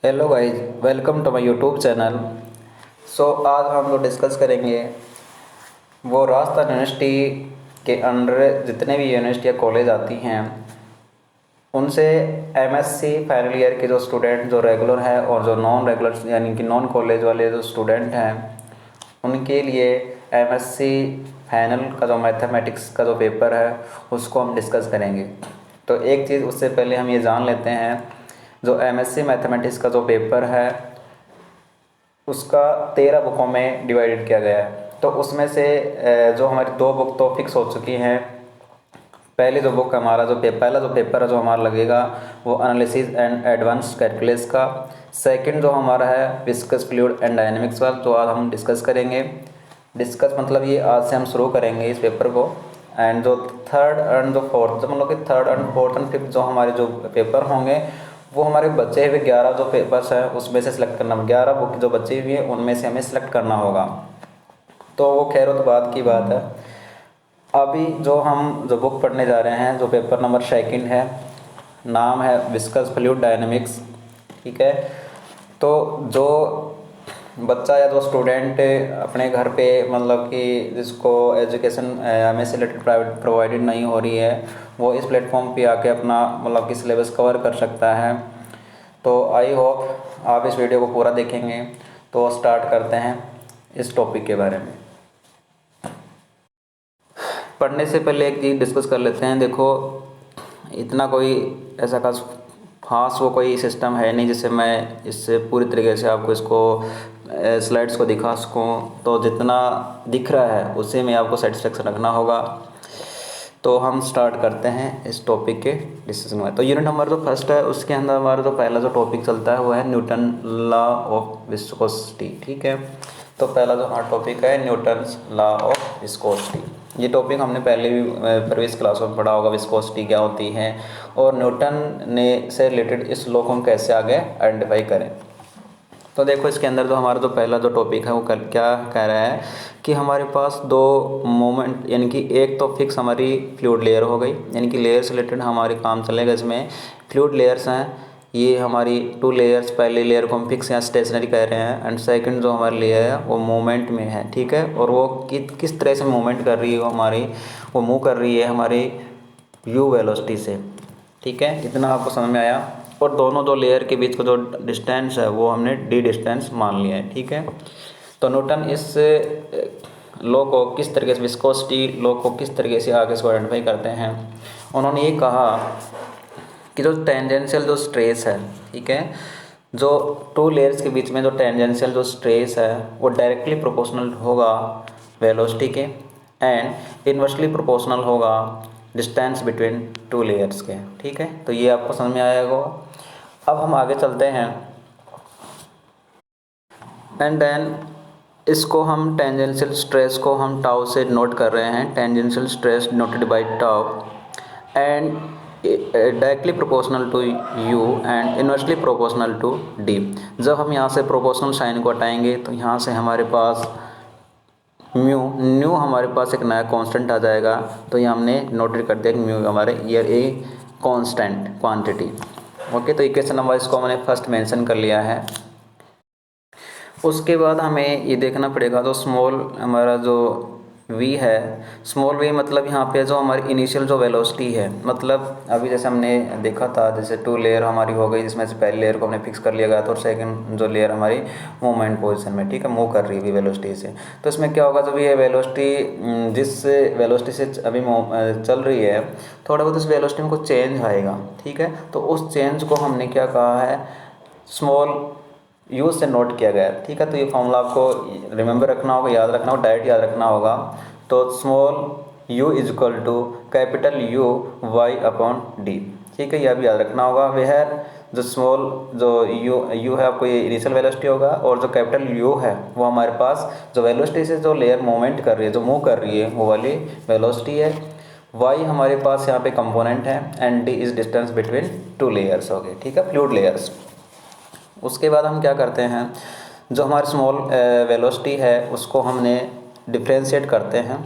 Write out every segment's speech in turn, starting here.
Hello guys, welcome to my YouTube channel. आज हम लोग डिस्कस करेंगे वो राजस्थान यूनिवर्सिटी के अंडर जितने भी यूनिवर्सिटी या कॉलेज आती हैं उनसे एमएससी फाइनल ईयर के जो स्टूडेंट जो रेगुलर हैं और जो नॉन रेगुलर यानी कि नॉन कॉलेज वाले जो स्टूडेंट हैं उनके लिए एमएससी फाइनल का जो मैथमेटिक्स का जो पेपर है उसको हम डिस्कस करेंगे। तो एक चीज़ उससे पहले हम ये जान लेते हैं, जो एमएससी मैथमेटिक्स का जो पेपर है उसका 13 बुकों में डिवाइडेड किया गया है। तो उसमें से जो हमारी 2 बुक तो फिक्स हो चुकी हैं। पहली जो बुक हमारा पहला जो पेपर है जो हमारा लगेगा वो एनालिसिस एंड एडवांस कैलकुलस का। सेकंड जो हमारा है विस्कस फ्लूइड एंड डायनेमिक्स का, जो आज हम डिस्कस करेंगे। डिस्कस मतलब ये आज से हम शुरू करेंगे इस पेपर को। एंड जो थर्ड एंड जो फोर्थ, जो मतलब कि third and fourth and fifth जो हमारे जो पेपर होंगे वो हमारे बचे हुए 11 जो पेपर्स हैं उसमें से सिलेक्ट करना, 11 बुक जो बची हुई है उनमें से हमें सिलेक्ट करना होगा। तो वो खैर तो बात की बात है। अभी जो बुक पढ़ने जा रहे हैं, जो पेपर नंबर सेकंड है, नाम है विस्कस फ्लूइड डायनेमिक्स। ठीक है। तो जो बच्चा या जो स्टूडेंट अपने घर पे मतलब कि जिसको एजुकेशन हमें से रिलेटेड प्राइवेट प्रोवाइडेड नहीं हो रही है वो इस प्लेटफॉर्म पे आके अपना मतलब कि सिलेबस कवर कर सकता है। तो आई होप आप इस वीडियो को पूरा देखेंगे। तो स्टार्ट करते हैं इस टॉपिक के बारे में। पढ़ने से पहले एक चीज़ डिस्कस कर लेते हैं। देखो, इतना कोई ऐसा खास वो कोई सिस्टम है नहीं जिससे मैं इससे पूरी तरीके से आपको इसको स्लाइड्स को दिखा सकूं। तो जितना दिख रहा है उसी में आपको सेटिस्फेक्शन रखना होगा। तो हम स्टार्ट करते हैं इस टॉपिक के डिस्कशन में। तो यूनिट नंबर जो फर्स्ट है उसके अंदर हमारा जो पहला जो टॉपिक चलता है वो है न्यूटन लॉ ऑफ विस्कोसिटी। ठीक है। तो पहला जो हमारा टॉपिक है न्यूटन्स लॉ ऑफ विस्कोसिटी। ये टॉपिक हमने पहले भी प्रीवियस क्लास में पढ़ा होगा, विस्कोसिटी क्या होती है और न्यूटन ने से रिलेटेड इस लॉ को हम कैसे आगे आइडेंटिफाई करें। तो देखो, इसके अंदर जो हमारा जो पहला जो टॉपिक है वो क्या कह रहा है कि हमारे पास 2 मोमेंट, यानी कि एक तो फिक्स हमारी फ्लूइड लेयर हो गई, यानी कि लेयर से रिलेटेड हमारे काम चलेगा। इसमें फ्लूइड लेयर्स हैं, ये हमारी 2 लेयर्स। पहली लेयर को हम फिक्स या स्टेशनरी कह रहे हैं एंड सेकंड जो हमारी लेयर है वो मूवमेंट में है। ठीक है। और वो किस तरह से मूवमेंट कर रही है, वो मूव कर रही है हमारी u वेलोसिटी से। ठीक है, इतना आपको समझ में आया। और दोनों दो लेयर के बीच का जो डिस्टेंस है वो हमने d डिस्टेंस मान लिया है। ठीक है। तो न्यूटन इस लॉ को किस तरीके से, विस्कोसिटी लॉ को किस तरीके से आगे इसको आइडेंटिफाई करते हैं। उन्होंने ये कहा कि जो टेंजेंशियल जो स्ट्रेस है, ठीक है, जो 2 लेयर्स के बीच में जो टेंजेंशियल जो स्ट्रेस है वो डायरेक्टली प्रोपोर्शनल होगा वेलोसिटी के एंड इन्वर्सली प्रोपोर्शनल होगा डिस्टेंस बिटवीन 2 लेयर्स के। ठीक है। तो ये आपको समझ में आया होगा। अब हम आगे चलते हैं एंड देन इसको हम टेंजेंशियल स्ट्रेस को हम टाउ से नोट कर रहे हैं। Tangential stress noted by tau and directly proportional to u and inversely proportional to d। जब हम यहाँ से प्रोपोर्शनल साइन को हटाएंगे तो यहाँ से हमारे पास न्यू हमारे पास एक नया कांस्टेंट आ जाएगा। तो ये हमने नोटेड कर दिया कि म्यू हमारे year a constant quantity. Okay. तो इक्वेशन नंबर इसको हमने फर्स्ट मेंशन कर लिया है। उसके बाद हमें ये देखना पड़ेगा जो स्मॉल हमारा जो v है, स्मॉल v मतलब यहाँ पे जो हमारी इनिशियल जो वेलोसिटी है, मतलब अभी जैसे हमने देखा था जैसे 2 लेयर हमारी हो गई जिसमें से पहली लेयर को हमने फिक्स कर लिया गया था और सेकंड जो लेयर हमारी मूवमेंट पोजीशन में, ठीक है, मूव कर रही है वेलोसिटी से। तो इसमें क्या होगा, जब ये वेलोसिटी जिस वेलोसिटी से अभी चल रही है थोड़ा बहुत इस वेलोसिटी में कुछ चेंज आएगा। ठीक है। तो उस चेंज को हमने क्या कहा है, स्मॉल u से नोट किया गया है। ठीक है। तो ये फॉर्मूला आपको रिमेंबर रखना होगा, याद रखना होगा, डायरेक्ट याद रखना होगा। तो small u is equal to capital U y upon d। ठीक है, यह भी याद रखना होगा। वह जो स्मॉल जो u है आपको ये इनिशियल वेलोसिटी होगा और जो कैपिटल U है वो हमारे पास जो वेलोसिटी से जो लेयर मूवमेंट कर रही है, जो मूव कर रही है वो वाली वेलोसिटी है। y हमारे पास यहाँ पे कंपोनेंट है and d is distance between 2 layers हो गए। ठीक है, फ्लूइड लेयर्स। उसके बाद हम क्या करते हैं, जो हमारी स्मॉल वेलोसिटी है उसको हमने डिफ्रेंशिएट करते हैं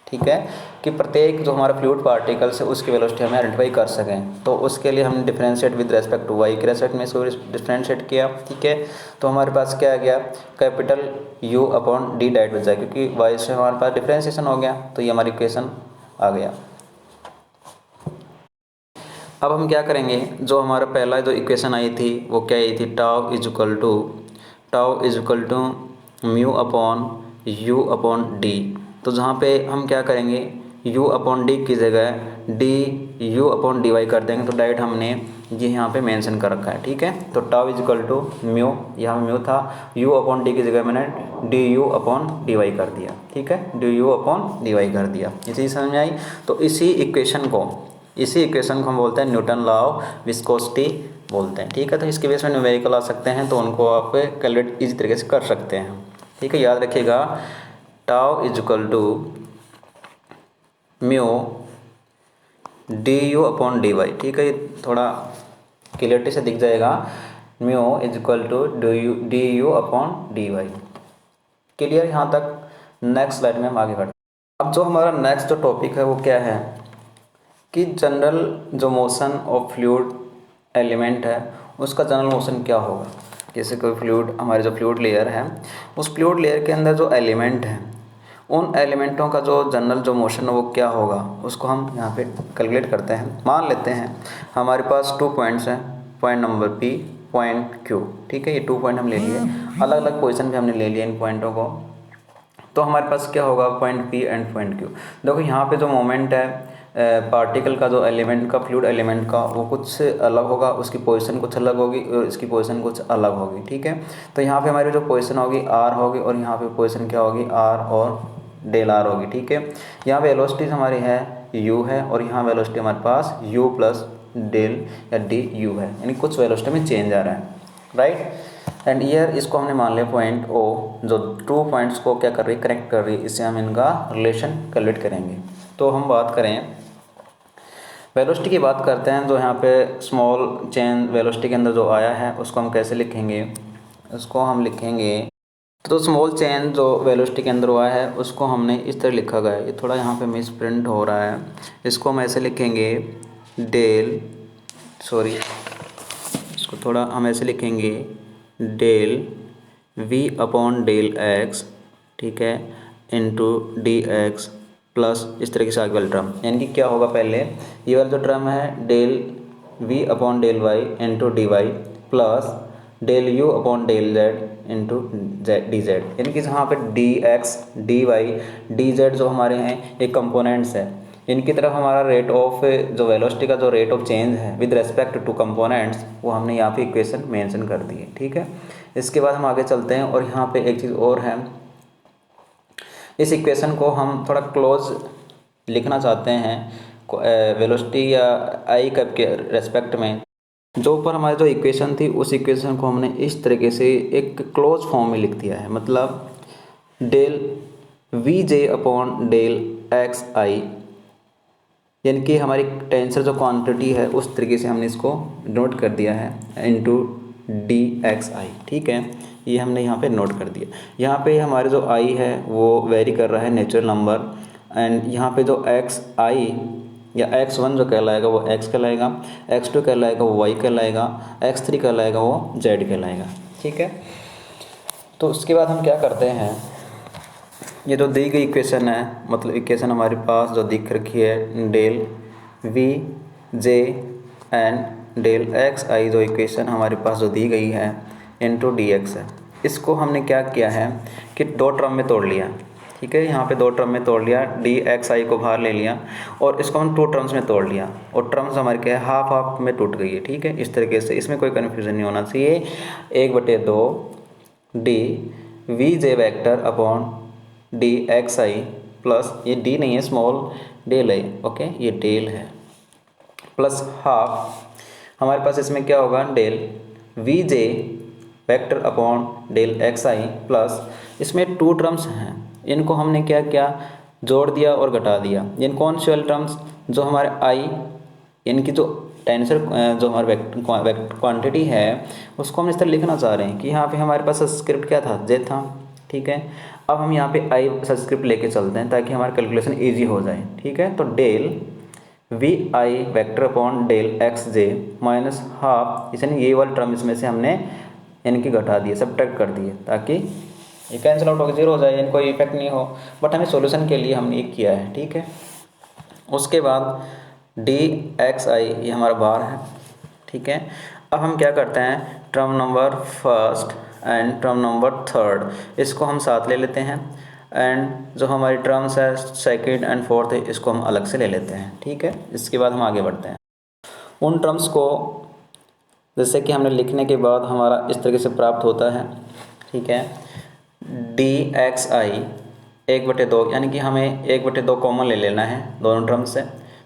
ठीक है, कि प्रत्येक जो हमारा फ्लूइड पार्टिकल्स है उसकी वेलोसिटी हमें आइडेंटिफाई कर सकें। तो उसके लिए हमने differentiate with respect to y के रेस्पेक्ट में इसको डिफरेंशिएट किया। ठीक है, तो हमारे पास क्या आ गया, capital you upon D diet बच जाए, क्योंकि वाई से हमारे पास डिफरेंशिएशन हो गया, तो ये हमारी इक्वेशन आ गया। अब हम क्या करेंगे, जो हमारा पहला जो इक्वेशन आई थी वो क्या आई थी, tau is equal to mu upon u upon d. तो जहाँ पे हम क्या करेंगे, u अपॉन डी की जगह d u upon d y कर देंगे। तो डायरेक्ट हमने ये यहाँ पे मेंशन कर रखा है। ठीक है, तो tau is equal to mu, यहाँ म्यू था, u अपॉन डी की जगह मैंने d u upon d y कर दिया। ठीक है, d u upon d y कर दिया। ये चीज़ समझ में आई। तो इसी इक्वेशन को हम बोलते हैं न्यूटन लॉ ऑफ विस्कोसिटी बोलते हैं। ठीक है, तो इसके बेस में न्यूमेरिकल आ सकते हैं, तो उनको आप कैलकुलेट इसी तरीके से कर सकते हैं। ठीक है, याद रखिएगा, tau is equal to mu d u upon d y. ठीक है, ये थोड़ा क्लियरिटी से दिख जाएगा, mu is equal to d u upon d y. Clear यहाँ तक। नेक्स्ट स्लाइड में हम आगे बढ़ते हैं। अब जो हमारा नेक्स्ट जो टॉपिक है वो क्या है कि जनरल जो मोशन ऑफ फ्लूइड एलिमेंट है उसका जनरल मोशन क्या होगा। जैसे कोई फ्लूइड, हमारे जो फ्लूइड लेयर है, उस फ्लूइड लेयर के अंदर जो एलिमेंट है, उन एलिमेंटों का जो जनरल जो मोशन है वो क्या होगा, उसको हम यहाँ पे कैलकुलेट करते हैं। मान लेते हैं हमारे पास 2 पॉइंट्स हैं, point number P, point Q। ठीक है, ये 2 पॉइंट हम ले लिए, अलग अलग पोजीशन पे हमने ले लिया इन पॉइंटों को। तो हमारे पास क्या होगा, point P and point Q। देखो यहाँ पे जो मोमेंट है पार्टिकल का, जो एलिमेंट का, फ्लूइड एलिमेंट का, वो कुछ अलग होगा, उसकी पोजीशन कुछ अलग होगी और इसकी पोजीशन कुछ अलग होगी। ठीक है, तो यहाँ पे हमारी जो पोजीशन होगी R होगी और यहाँ पे पोजीशन क्या होगी, R और डेल R होगी। ठीक है, यहाँ पे वेलोसिटी हमारी है U है और यहाँ वेलोसिटी हमारे पास U प्लस डेल या डी यू है, यानी कुछ वेलोसिटी में चेंज आ रहा है, राइट। एंड ईयर इसको हमने मान लिया पॉइंट O, जो 2 पॉइंट्स को क्या कर रही है, कनेक्ट कर रही है। इससे हम इनका रिलेशन कैलकुलेट करेंगे। तो हम बात करें वेलोसिटी की बात करते हैं, जो यहाँ पे स्मॉल चेंज वेलोसिटी के अंदर जो आया है उसको हम कैसे लिखेंगे, उसको हम लिखेंगे, तो स्मॉल चेंज जो वेलोसिटी के अंदर हुआ है उसको हमने इस तरह लिखा गया है। ये थोड़ा यहाँ पे मिस प्रिंट हो रहा है, इसको हम ऐसे लिखेंगे इसको थोड़ा हम ऐसे लिखेंगे del v upon del x, ठीक है, इंटू डी एक्स प्लस इस तरीके से आगे वाला टर्म, यानी कि क्या होगा, पहले ये वाला जो टर्म है del v upon del y into d y plus del u upon del z into d z, यानी कि जहाँ पे d x d y d z जो हमारे हैं एक कंपोनेंट्स है, इनकी तरफ हमारा रेट ऑफ जो वेलोसिटी का जो रेट ऑफ चेंज है विद रेस्पेक्ट टू कंपोनेंट्स वो हमने यहाँ पे इक्वेशन मेंशन कर दी है। ठीक है, इसके बाद हम आगे चलते हैं और यहाँ पे एक चीज़ और है, इस इक्वेशन को हम थोड़ा क्लोज लिखना चाहते हैं वेलोसिटी या आई कप के रेस्पेक्ट में। जो ऊपर हमारी जो इक्वेशन थी उस इक्वेशन को हमने इस तरीके से एक क्लोज फॉर्म में लिख दिया है, मतलब del v j upon del x i, यानी कि हमारी टेंसर जो क्वांटिटी है उस तरीके से हमने इसको नोट कर दिया है इंटू डी एक्स आई। ठीक है, ये हमने यहाँ पे नोट कर दिया। यहाँ पे हमारे जो आई है वो वेरी कर रहा है नेचुरल नंबर, एंड यहाँ पे जो एक्स आई या x1 जो कहलाएगा वो x कहलाएगा, x2 कहलाएगा वो y कहलाएगा, x3 कहलाएगा वो z कहलाएगा। ठीक है, तो उसके बाद हम क्या करते हैं, ये जो दी गई इक्वेशन है, मतलब इक्वेशन हमारे पास जो दिख रखी है del v j and del x i, जो इक्वेशन हमारे पास जो दी गई है इंटू डी एक्स है, इसको हमने क्या किया है कि 2 टर्म में तोड़ लिया। ठीक है, यहाँ पे 2 टर्म में तोड़ लिया, डी एक्स आई को बाहर ले लिया और इसको हम 2 टर्म्स में तोड़ लिया और टर्म्स हमारे क्या है हाफ हाफ में टूट गई है। ठीक है, इस तरीके से, इसमें कोई कन्फ्यूज़न नहीं होना चाहिए। 1/2 d v j vector upon d x i plus, ये डी नहीं है, स्मॉल डेल है, ओके, ये डेल है, प्लस हाफ हमारे पास इसमें क्या होगा, del v j vector upon del x i plus, इसमें 2 टर्म्स हैं, इनको हमने क्या किया, जोड़ दिया और घटा दिया। इन कौन से वाले टर्म्स, जो हमारे आई इनकी जो टेंसर जो हमारे क्वांटिटी है उसको हम इस तरह लिखना चाह रहे हैं कि यहाँ पे हमारे पास स्क्रिप्ट क्या था, जे था, ठीक है। अब हम यहाँ पे आई सब्सक्रिप्ट लेके चलते हैं ताकि हमारा कैलकुलेशन ईजी हो जाए, ठीक है। तो del v i vector upon del x j minus half, यानी ये वाला टर्म इसमें से हमने इनकी घटा दिए, सब्ट्रैक्ट कर दिए ताकि ये कैंसिल आउट होकर जीरो हो जाए, यानी कोई इफेक्ट नहीं हो। बट हमें सॉल्यूशन के लिए हमने ये किया है, ठीक है। उसके बाद डी एक्स आई ये हमारा बार है, ठीक है। अब हम क्या करते हैं, term number first and term number third इसको हम साथ ले लेते हैं, एंड जो हमारी टर्म्स है सेकंड एंड फोर्थ है इसको हम अलग से ले लेते हैं, ठीक है। इसके बाद हम आगे बढ़ते हैं। उन टर्म्स को जैसे कि हमने लिखने के बाद हमारा इस तरीके से प्राप्त होता है, ठीक है। डी एक्स आई 1/2, यानी कि हमें 1/2 कॉमन ले लेना है दोनों टर्म से।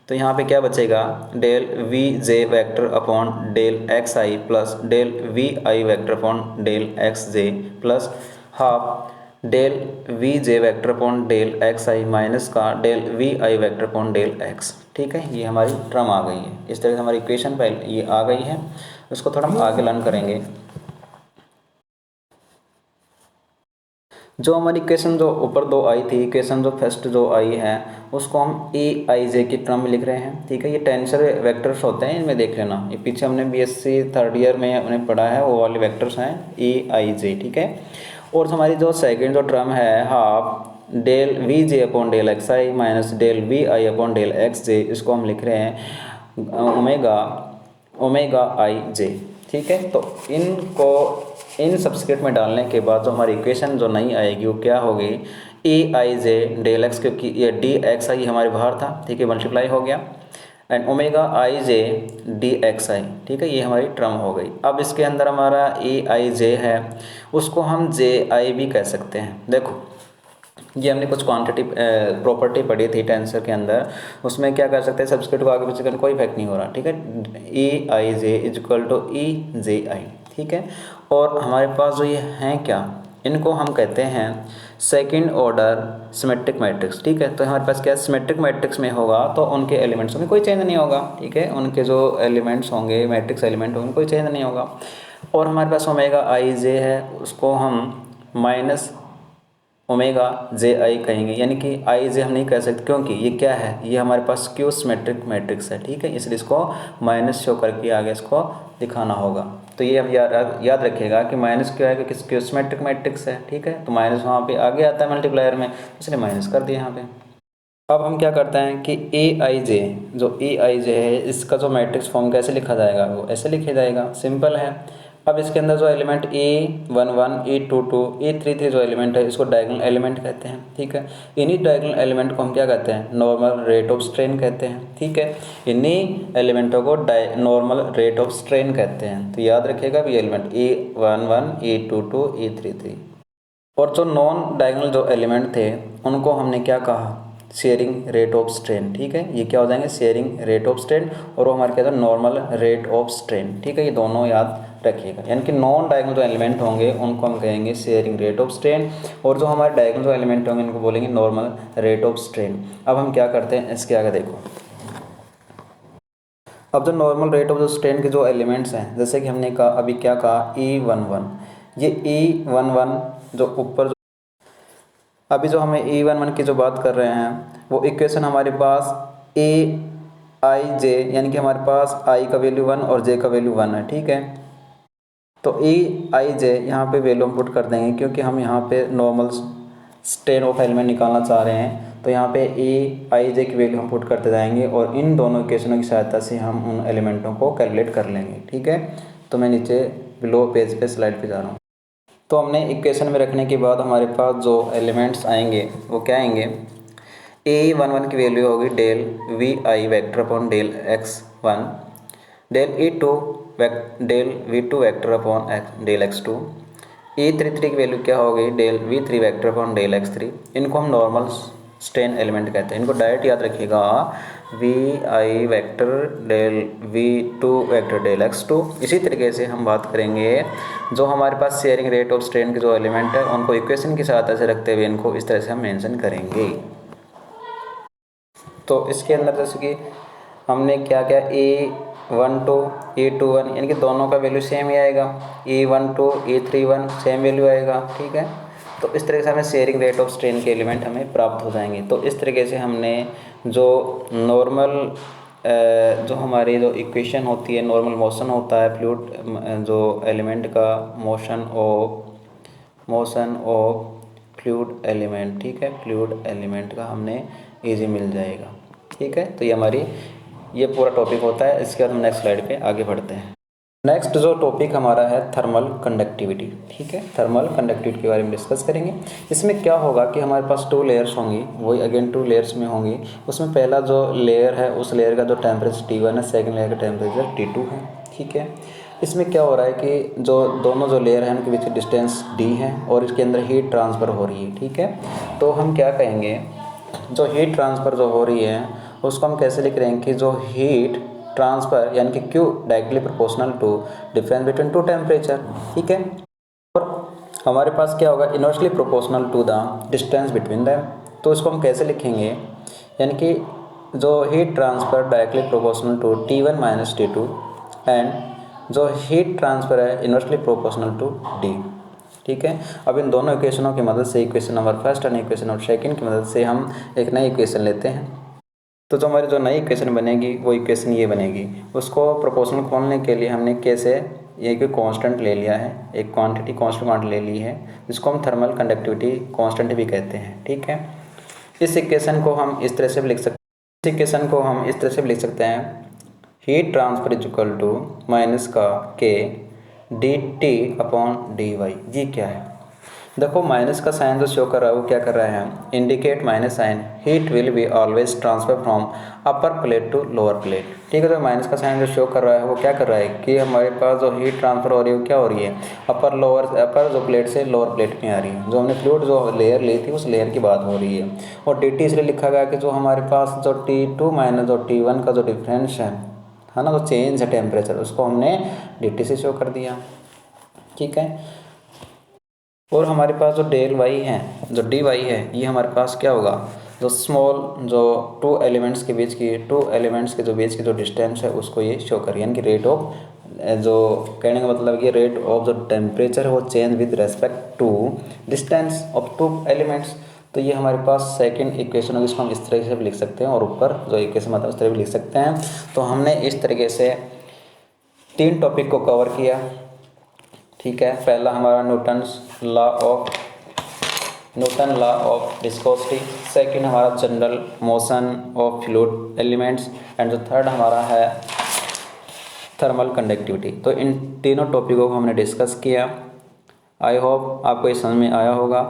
तो यहाँ पे क्या बचेगा, del v j vector upon del x i plus del v i vector upon del x j plus half del v j vector upon del x i minus का del v i vector upon del x, ठीक है। ये हमारी term आ गई है। इस तरह से हमारी इक्वेशन पहले ये आ गई है, उसको थोड़ा हम आगे लर्न करेंगे। जो हमारी इक्वेशन जो ऊपर दो आई थी, इक्वेशन जो फर्स्ट जो आई है उसको हम ए आई जे की टर्म में लिख रहे हैं, ठीक है। ये टेंसर वेक्टर्स होते हैं, इनमें देख लेना, ये पीछे हमने बीएससी थर्ड ईयर में उन्हें पढ़ा है, वो वाले वेक्टर्स हैं ए आई जे, ठीक है। और हमारी जो सेकेंड जो टर्म है half del v j upon del x i minus del v i upon del x j, इसको हम लिख रहे हैं ओमेगा ओमेगा आई जे, ठीक है। तो इनको इन सब्सक्रिप्ट में डालने के बाद जो हमारी इक्वेशन जो नहीं आएगी वो क्या होगी, ए आई जे डेल एक्स, क्योंकि ये डी एक्स आई हमारे बाहर था, ठीक है, मल्टीप्लाई हो गया, and omega i j d x i, ठीक है, ये हमारी टर्म हो गई। अब इसके अंदर हमारा ए आई जे है, उसको हम जे आई भी कह सकते हैं। देखो ये हमने कुछ क्वांटिटी प्रॉपर्टी पढ़ी थी टेंसर के अंदर, उसमें क्या कर सकते हैं, सब्सक्रिप्ट को आगे पीछे करने कोई इफेक्ट नहीं हो रहा, ठीक है। ए आई जे इज इक्वल टू ई जे आई, ठीक है। और हमारे पास जो ये हैं क्या, इनको हम कहते हैं सेकंड ऑर्डर सिमेट्रिक मैट्रिक्स, ठीक है। तो हमारे पास क्या सिमेट्रिक मैट्रिक्स में होगा तो उनके एलिमेंट्स में कोई चेंज नहीं होगा, ठीक है। उनके जो एलिमेंट्स होंगे, मैट्रिक्स एलिमेंट होंगे, कोई चेंज नहीं होगा। और हमारे पास ओमेगा आई जे है, उसको हम माइनस ओमेगा जे आई कहेंगे, यानी कि आई जे हम नहीं कह सकते क्योंकि ये क्या है, ये हमारे पास क्यू सिमेट्रिक मैट्रिक्स है, ठीक है। इसलिए इसको माइनस शो करके आगे इसको दिखाना होगा। तो ये अब याद रखिएगा कि माइनस क्यों है, क्योंकि क्यू सिमेट्रिक मैट्रिक्स है, ठीक है। तो माइनस वहाँ पे आगे आता है मल्टीप्लायर में, इसलिए माइनस कर दिया यहाँ पे। अब हम क्या करते हैं कि ए आई जे, जो ए आई जे है इसका जो मैट्रिक्स फॉर्म कैसे लिखा जाएगा, वो ऐसे लिखा जाएगा, सिंपल है। अब इसके अंदर जो एलिमेंट A11 A22 A33 जो एलिमेंट है इसको डायगोनल एलिमेंट कहते हैं, ठीक है। इन्हीं डायगोनल एलिमेंट को हम क्या कहते हैं, नॉर्मल रेट ऑफ स्ट्रेन कहते हैं, ठीक है। इन्हीं एलिमेंटों को नॉर्मल रेट ऑफ स्ट्रेन कहते हैं। तो याद रखिएगा भी एलिमेंट A11 A22 A33। और जो नॉन डायगोनल जो एलिमेंट थे उनको हमने क्या कहा, शेयरिंग रेट ऑफ स्ट्रेन, ठीक है। ये क्या हो जाएंगे, शेयरिंग रेट ऑफ स्ट्रेन, और वो हमारे क्या था, नॉर्मल रेट ऑफ स्ट्रेन, ठीक है। ये दोनों याद रखिएगा, यानी कि नॉन डायगोनल जो एलिमेंट होंगे उनको हम कहेंगे शेयरिंग रेट ऑफ स्ट्रेन, और जो हमारे डायगोनल जो एलिमेंट होंगे इनको बोलेंगे नॉर्मल रेट ऑफ स्ट्रेन। अब हम क्या करते हैं, इसके आगे देखो। अब जो नॉर्मल रेट ऑफ जो स्ट्रेन के जो एलिमेंट्स हैं, जैसे कि हमने कहा अभी क्या कहा E11, ये E11 जो ऊपर अभी जो हमें E11 की जो बात कर रहे हैं वो इक्वेशन हमारे पास ए आई जे, यानी कि हमारे पास आई का वैल्यू 1 और जे का वैल्यू 1 है, ठीक है। तो ए आई जे यहाँ पे वैल्यू हम पुट कर देंगे क्योंकि हम यहाँ पे नॉर्मल स्ट्रेन ऑफ एलिमेंट निकालना चाह रहे हैं। तो यहाँ पे ए आई जे की वैल्यू हम पुट करते जाएंगे और इन दोनों इक्वेशनों की सहायता से हम उन एलिमेंटों को कैलकुलेट कर लेंगे, ठीक है। तो मैं नीचे बिलो पेज पे स्लाइड पे जा रहा हूँ। तो हमने इक्वेशन में रखने के बाद हमारे पास जो एलिमेंट्स आएंगे वो क्या आएंगे, A11 की वैल्यू होगी del v i vector upon del x1, del del V2 vector upon del x2, A33 की वैल्यू क्या होगी, del V3 vector upon del x3। इनको हम नॉर्मल स्ट्रेन एलिमेंट कहते हैं, इनको डायरेक्ट याद रखिएगा, v i vector del V2 vector del x2। इसी तरीके से हम बात करेंगे जो हमारे पास शेयरिंग रेट ऑफ स्ट्रेन के जो एलिमेंट है उनको इक्वेशन की सहायता से रखते हुए इनको इस तरह से हम मेंशन करेंगे। तो इसके अंदर जैसे कि हमने क्या क्या A12 A21 यानी कि दोनों का वैल्यू सेम ही आएगा, A12 A31 सेम वैल्यू आएगा, ठीक है। तो इस तरीके से हमें शेयरिंग रेट ऑफ स्ट्रेन के एलिमेंट हमें प्राप्त हो जाएंगे। तो इस तरीके से हमने जो नॉर्मल जो हमारी जो इक्वेशन होती है, नॉर्मल मोशन होता है फ्लूइड जो एलिमेंट का, मोशन ऑफ फ्लूइड एलिमेंट, ठीक है, फ्लूइड एलिमेंट का हमने इजी मिल जाएगा। ठीक है, तो ये हमारी ये पूरा टॉपिक होता है। इसके बाद हम नेक्स्ट स्लाइड पे आगे बढ़ते हैं। नेक्स्ट जो टॉपिक हमारा है थर्मल कंडक्टिविटी। ठीक है, थर्मल कंडक्टिविटी के बारे में डिस्कस करेंगे। इसमें क्या होगा कि हमारे पास 2 लेयर्स होंगी, वही अगेन 2 लेयर्स में होंगी। उसमें पहला जो लेयर है उस लेयर का जो टेम्परेचर T1 है, सेकंड लेयर का टेम्परेचर T2 है। ठीक है, इसमें क्या हो रहा है कि जो दोनों जो लेयर हैं उनके बीच डिस्टेंस D है और इसके अंदर हीट ट्रांसफ़र हो रही है। ठीक है, तो हम क्या कहेंगे, जो हीट ट्रांसफ़र जो हो रही है उसको हम कैसे लिख रहे हैं कि जो हीट ट्रांसफ़र यानी कि Q directly proportional to difference between 2 temperature. ठीक है, और हमारे पास क्या होगा, inversely proportional to the distance between them. तो इसको हम कैसे लिखेंगे, यानी कि जो heat transfer directly proportional to T1 minus T2 and जो हीट ट्रांसफ़र है इनवर्सली प्रोपोर्शनल टू D। ठीक है, अब इन दोनों इक्वेशनों की मदद से, इक्वेशन नंबर फर्स्ट और इक्वेशन नंबर सेकंड की मदद से हम एक नई इक्वेशन लेते हैं। तो जो हमारी जो नई इक्वेशन बनेगी वो इक्वेशन ये बनेगी। उसको प्रोपोर्शनल खोलने के लिए हमने कैसे ये कोई कांस्टेंट ले लिया है, एक क्वांटिटी कांस्टेंट क्वांटिटी ले ली है, जिसको हम थर्मल कंडक्टिविटी कांस्टेंट भी कहते हैं। ठीक है, इस इक्वेशन को हम इस तरह से भी लिख सकते हैं, इस इक्वेशन को हम इस तरह से भी लिख सकते हैं, heat transfer is equal to minus का K dt अपॉन dy। ये क्या है, देखो माइनस का साइन जो शो कर रहा है वो क्या कर रहा है, indicate minus sign heat will be always transfer from upper plate to lower plate. ठीक है, तो माइनस का साइन जो शो कर रहा है वो क्या कर रहा है कि हमारे पास जो हीट ट्रांसफर हो रही है वो क्या हो रही है, अपर जो प्लेट से लोअर प्लेट में आ रही है। जो हमने फ्लूइड जो लेयर ली थी उस लेयर की बात हो रही है। और dt इसलिए लिखा गया कि जो हमारे पास जो T2 माइनस जो T1 का जो डिफरेंस है ना, जो चेंज है टेम्परेचर, उसको हमने dt से शो कर दिया। ठीक है, और हमारे पास जो डेल वाई है, जो dy है, ये हमारे पास क्या होगा, जो स्मॉल जो 2 एलिमेंट्स के बीच की जो डिस्टेंस है उसको ये शो करें, यानी कि रेट ऑफ, जो कहने का मतलब ये रेट ऑफ जो टेम्परेचर है वो change with respect to distance of 2 elements. तो ये हमारे पास सेकंड इक्वेशन होगी, इसको हम इस तरीके से भी लिख सकते हैं और ऊपर जो इक्वेशन आता है उस तरह भी लिख सकते हैं। तो हमने इस तरीके से 3 टॉपिक को कवर किया। ठीक है, पहला हमारा Newton law of viscosity, second हमारा general motion of fluid elements and जो थर्ड हमारा है थर्मल कंडक्टिविटी। तो इन तीनों टॉपिकों को हमने डिस्कस किया। आई होप आपको ये समझ में आया होगा।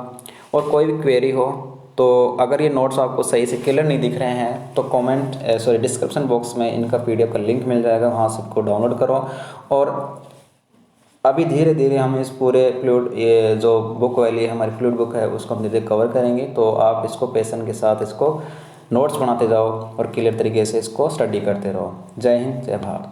और कोई भी क्वेरी हो तो अगर ये नोट्स आपको सही से क्लियर नहीं दिख रहे हैं तो डिस्क्रिप्शन बॉक्स में इनका PDF का लिंक मिल जाएगा, वहाँ से इसको डाउनलोड करो। और अभी धीरे धीरे हम इस पूरे फ्लूइड, ये जो बुक वाली हमारी फ्लूइड बुक है उसको हम धीरे कवर करेंगे। तो आप इसको पैशन के साथ इसको नोट्स बनाते जाओ और क्लियर तरीके से इसको स्टडी करते रहो। जय हिंद, जय भारत।